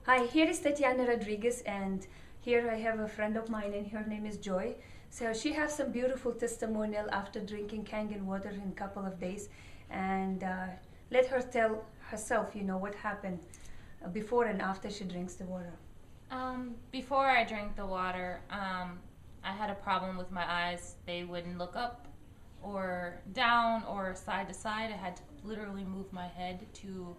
Hi, here is Tatiana Rodriguez, and here I have a friend of mine, and her name is Joy. So she has some beautiful testimonial after drinking Kangen water in a couple of days, and let her tell herself, what happened before and after she drinks the water. Before I drank the water, I had a problem with my eyes. They wouldn't look up or down or side to side. I had to literally move my head to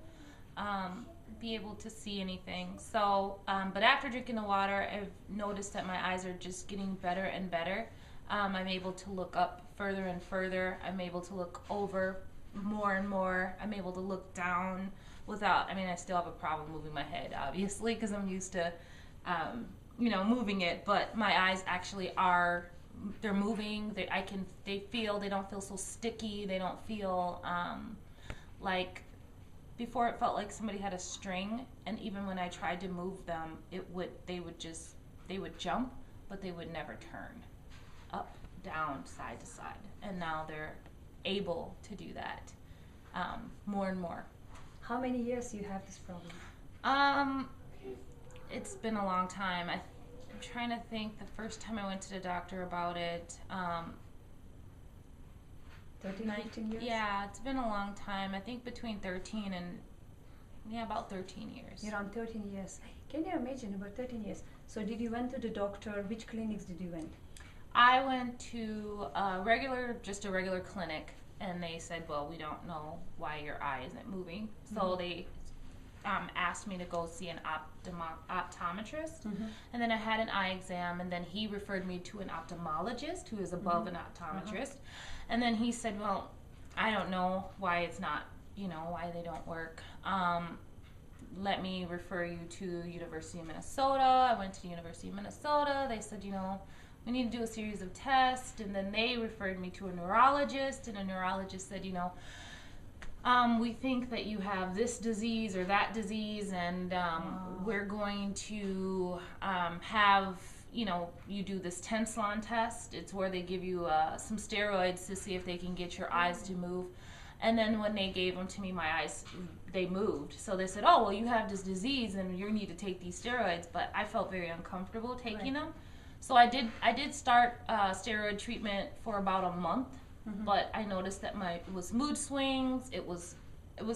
be able to see anything. So, but after drinking the water, I've noticed that my eyes are just getting better and better. I'm able to look up further and further. I'm able to look over more and more. I'm able to look down without, I still have a problem moving my head, obviously, because I'm used to, moving it, but my eyes actually they're moving. They don't feel so sticky. They don't feel like before it felt like somebody had a string, and even when I tried to move them, they would jump, but they would never turn up, down, side to side. And now they're able to do that more and more. How many years you have this problem? It's been a long time. I'm trying to think. The first time I went to the doctor about it, 13, 15 years? Yeah, it's been a long time. I think between 13 and about 13 years. Around 13 years. Can you imagine, about 13 years? So did you went to the doctor? Which clinics did you went? I went to just a regular clinic, and they said, well, we don't know why your eye isn't moving. So they asked me to go see an optometrist, and then I had an eye exam, and then he referred me to an ophthalmologist who is above an optometrist, and then he said, well, I don't know why it's not, why they don't work. Let me refer you to University of Minnesota. I went to the University of Minnesota. They said, we need to do a series of tests, and then they referred me to a neurologist, and a neurologist said, we think that you have this disease or that disease, and we're going to have, you do this Tensilon test. It's where they give you some steroids to see if they can get your eyes to move. And then when they gave them to me, my eyes, they moved. So they said, oh, well, you have this disease and you need to take these steroids. But I felt very uncomfortable taking them. So I did start steroid treatment for about a month. But I noticed that it was mood swings. It was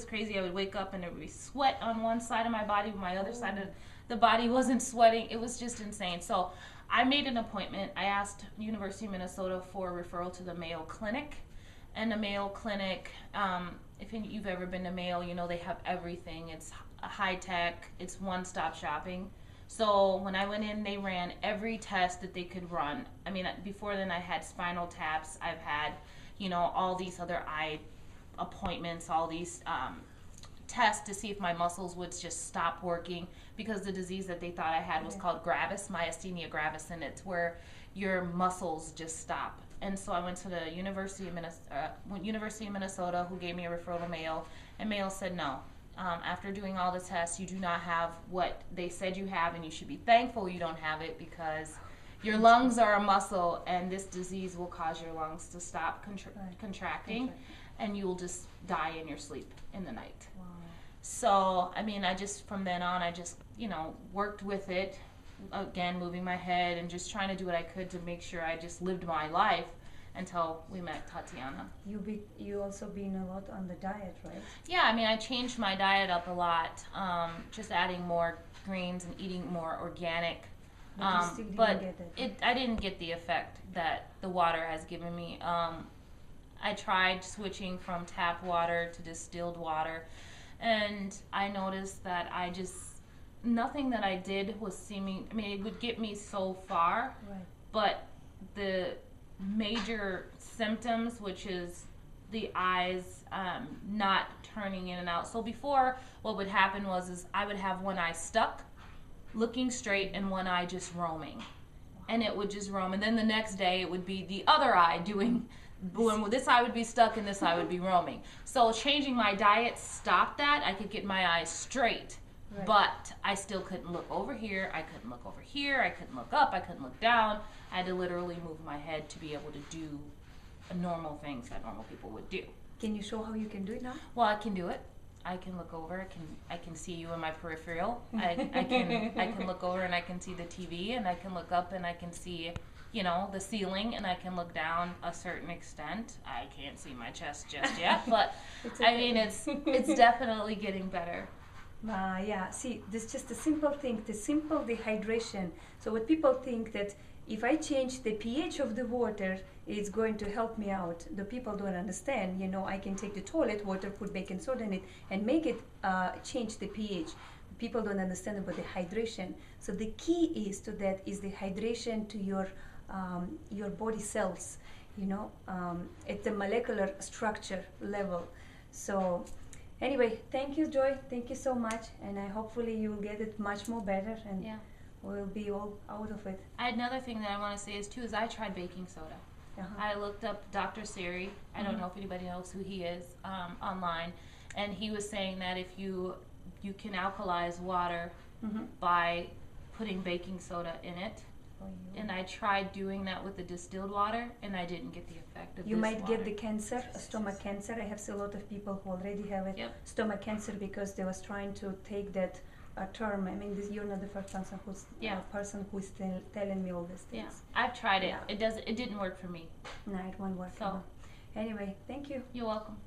crazy. I would wake up and there would be sweat on one side of my body, but my other side of the body wasn't sweating. It was just insane. So I made an appointment. I asked University of Minnesota for a referral to the Mayo Clinic. And the Mayo Clinic, if you've ever been to Mayo, they have everything. It's high tech. It's one-stop shopping. So when I went in, they ran every test that they could run. Before then I had spinal taps. I've had, all these other eye appointments, all these tests to see if my muscles would just stop working, because the disease that they thought I had was called gravis, Myasthenia gravis, and it's where your muscles just stop. And so I went to the University of Minnesota, who gave me a referral to Mayo, and Mayo said no. After doing all the tests, you do not have what they said you have, and you should be thankful you don't have it, because your lungs are a muscle, and this disease will cause your lungs to stop contracting, and you will just die in your sleep in the night. Wow. So, from then on, I just, worked with it, again, moving my head and just trying to do what I could to make sure I just lived my life until we met Tatiana. You also been a lot on the diet, right? Yeah, I changed my diet up a lot, just adding more greens and eating more organic. But you still didn't get it. I didn't get the effect that the water has given me. I tried switching from tap water to distilled water, and I noticed that nothing that I did was seeming, it would get me so far, right, but the major symptoms, which is the eyes not turning in and out. So before, what would happen is I would have one eye stuck, looking straight, and one eye just roaming. And it would just roam. And then the next day, it would be the other eye doing, this eye would be stuck and this eye would be roaming. So changing my diet stopped that. I could get my eyes straight. Right. But I still couldn't look over here. I couldn't look over here. I couldn't look up. I couldn't look down. I had to literally move my head to be able to do normal things that normal people would do. Can you show how you can do it now? Well, I can do it. I can look over. I can see you in my peripheral. I can look over and I can see the TV, and I can look up and I can see, you know, the ceiling, and I can look down a certain extent. I can't see my chest just yet, but Okay. I mean, it's definitely getting better. Yeah, see, this is just a simple thing, the simple dehydration. So what people think that if I change the pH of the water, it's going to help me out. The people don't understand, you know, I can take the toilet water, put baking soda in it, and make it change the pH. People don't understand about the hydration. So the key is to that is the hydration to your body cells, you know, at the molecular structure level. So anyway, thank you, Joy. Thank you so much, and hopefully you will get it much more better, and Yeah. we'll be all out of it. Another thing that I want to say is too is I tried baking soda. I looked up Dr. Siri. I don't know if anybody knows who he is online, and he was saying that if you can alkalize water by putting baking soda in it. And I tried doing that with the distilled water, and I didn't get the effect of You this might water. get the cancer, stomach cancer. I have seen a lot of people who already have it, stomach cancer, because they was trying to take that term. I mean, you're not the first person who's telling me all these things. Yeah, I've tried it. It didn't work for me. No, it won't work. So, anyway, thank you. You're welcome.